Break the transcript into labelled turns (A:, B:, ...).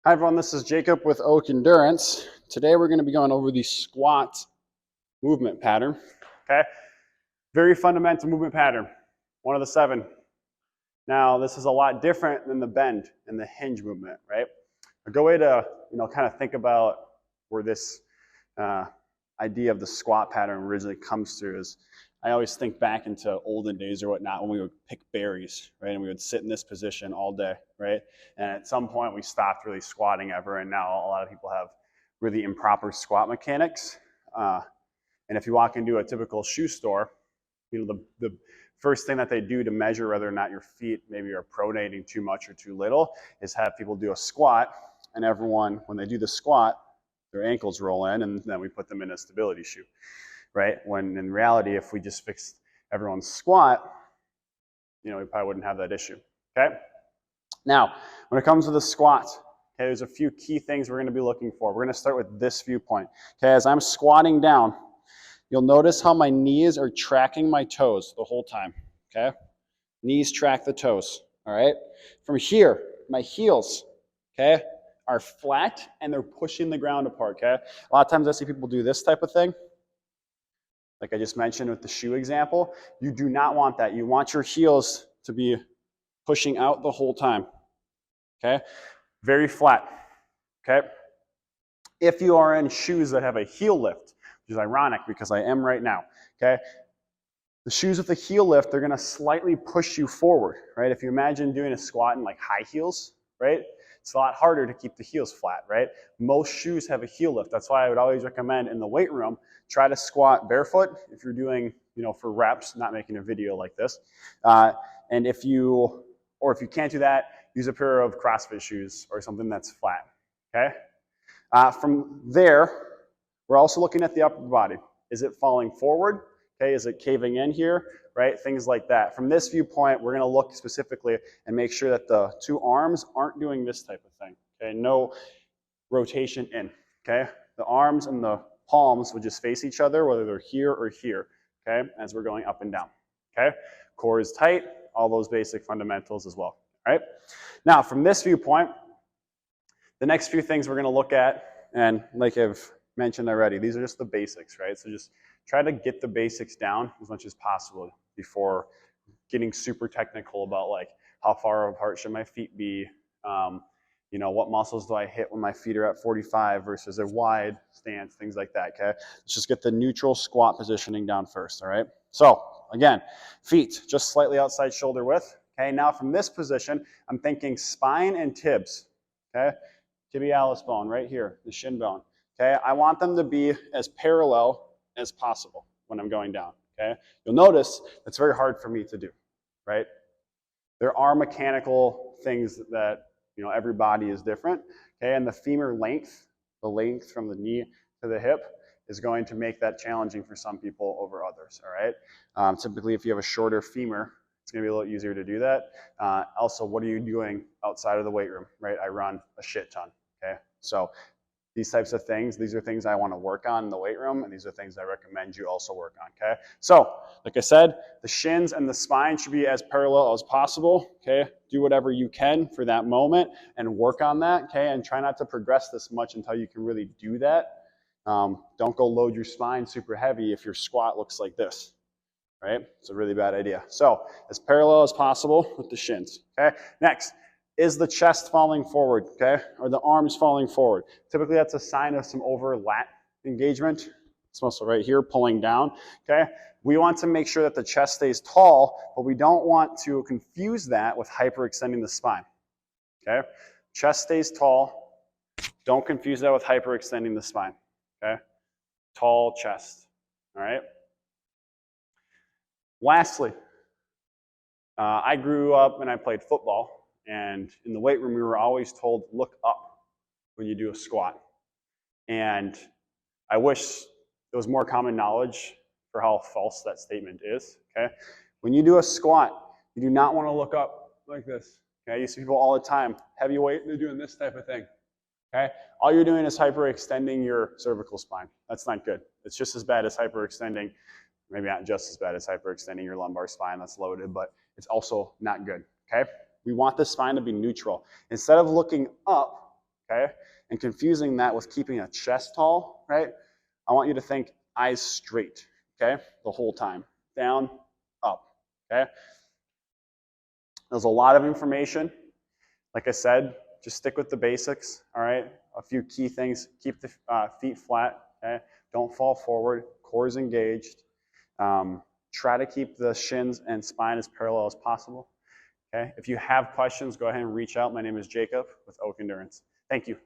A: Hi everyone, this is Jacob with Oak Endurance. Today we're going to be going over the squat movement pattern. Okay, very fundamental movement pattern, one of the 7. Now this is a lot different than the bend and the hinge movement, right? A good way to kind of think about where this idea of the squat pattern originally comes through is I always think back into olden days or whatnot when we would pick berries, right? And we would sit in this position all day, right? And at some point we stopped really squatting ever, and now a lot of people have really improper squat mechanics. And if you walk into a typical shoe store, the first thing that they do to measure whether or not your feet maybe are pronating too much or too little is have people do a squat, and everyone, when they do the squat, their ankles roll in, and then we put them in a stability shoe. Right? When in reality, if we just fixed everyone's squat, we probably wouldn't have that issue. Okay? Now, when it comes to the squat, okay, there's a few key things we're going to be looking for. We're going to start with this viewpoint. Okay, as I'm squatting down, you'll notice how my knees are tracking my toes the whole time. Okay? Knees track the toes. All right? From here, my heels, okay, are flat and they're pushing the ground apart. Okay? A lot of times I see people do this type of thing. Like I just mentioned with the shoe example, you do not want that. You want your heels to be pushing out the whole time, okay? Very flat, okay? If you are in shoes that have a heel lift, which is ironic because I am right now, okay? The shoes with the heel lift, they're gonna slightly push you forward, right? If you imagine doing a squat in like high heels, right? It's a lot harder to keep the heels flat, right? Most shoes have a heel lift. That's why I would always recommend in the weight room, try to squat barefoot if you're doing, for reps, not making a video like this. And if you can't do that, use a pair of CrossFit shoes or something that's flat, okay? From there, we're also looking at the upper body. Is it falling forward? Okay, is it caving in here? Right, things like that. From this viewpoint, we're going to look specifically and make sure that the 2 arms aren't doing this type of thing. Okay, no rotation in. Okay, the arms and the palms would just face each other, whether they're here or here. Okay, as we're going up and down. Okay, core is tight. All those basic fundamentals as well. All right. Now, from this viewpoint, the next few things we're going to look at, and like I've mentioned already, these are just the basics, right? So just try to get the basics down as much as possible before getting super technical about like how far apart should my feet be, what muscles do I hit when my feet are at 45 versus a wide stance, things like that, okay? Let's just get the neutral squat positioning down first, all right? So again, feet just slightly outside shoulder width, okay? Now from this position, I'm thinking spine and tibs, okay? Tibialis bone right here, the shin bone, okay? I want them to be as parallel as possible when I'm going down, okay? You'll notice it's very hard for me to do, right? There are mechanical things that, every body is different, okay? And the femur length, the length from the knee to the hip, is going to make that challenging for some people over others, all right? Typically, if you have a shorter femur, it's going to be a little easier to do that. Also, what are you doing outside of the weight room, right? I run a shit ton, okay? So these types of things, these are things I want to work on in the weight room, and these are things I recommend you also work on, okay? So, like I said, the shins and the spine should be as parallel as possible, okay? Do whatever you can for that moment and work on that, okay? And try not to progress this much until you can really do that. Don't go load your spine super heavy if your squat looks like this, right? It's a really bad idea. So, as parallel as possible with the shins, okay? Next. Is the chest falling forward, okay? Or the arms falling forward? Typically, that's a sign of some overlap engagement. This muscle right here pulling down, okay? We want to make sure that the chest stays tall, but we don't want to confuse that with hyperextending the spine, okay? Chest stays tall. Don't confuse that with hyperextending the spine, okay? Tall chest, all right? Lastly, I grew up and I played football. And in the weight room, we were always told, look up when you do a squat. And I wish there was more common knowledge for how false that statement is, okay? When you do a squat, you do not want to look up like this, okay? You see people all the time, heavy weight, they're doing this type of thing, okay? All you're doing is hyperextending your cervical spine. That's not good. It's just as bad as hyperextending, maybe not just as bad as hyperextending your lumbar spine, that's loaded, but it's also not good, okay? We want the spine to be neutral. Instead of looking up, okay? And confusing that with keeping a chest tall, right? I want you to think eyes straight, okay? The whole time. Down, up, okay? There's a lot of information. Like I said, just stick with the basics, all right? A few key things. Keep the feet flat, okay? Don't fall forward. Core is engaged. Try to keep the shins and spine as parallel as possible, okay? If you have questions, go ahead and reach out. My name is Jacob with Oak Endurance. Thank you.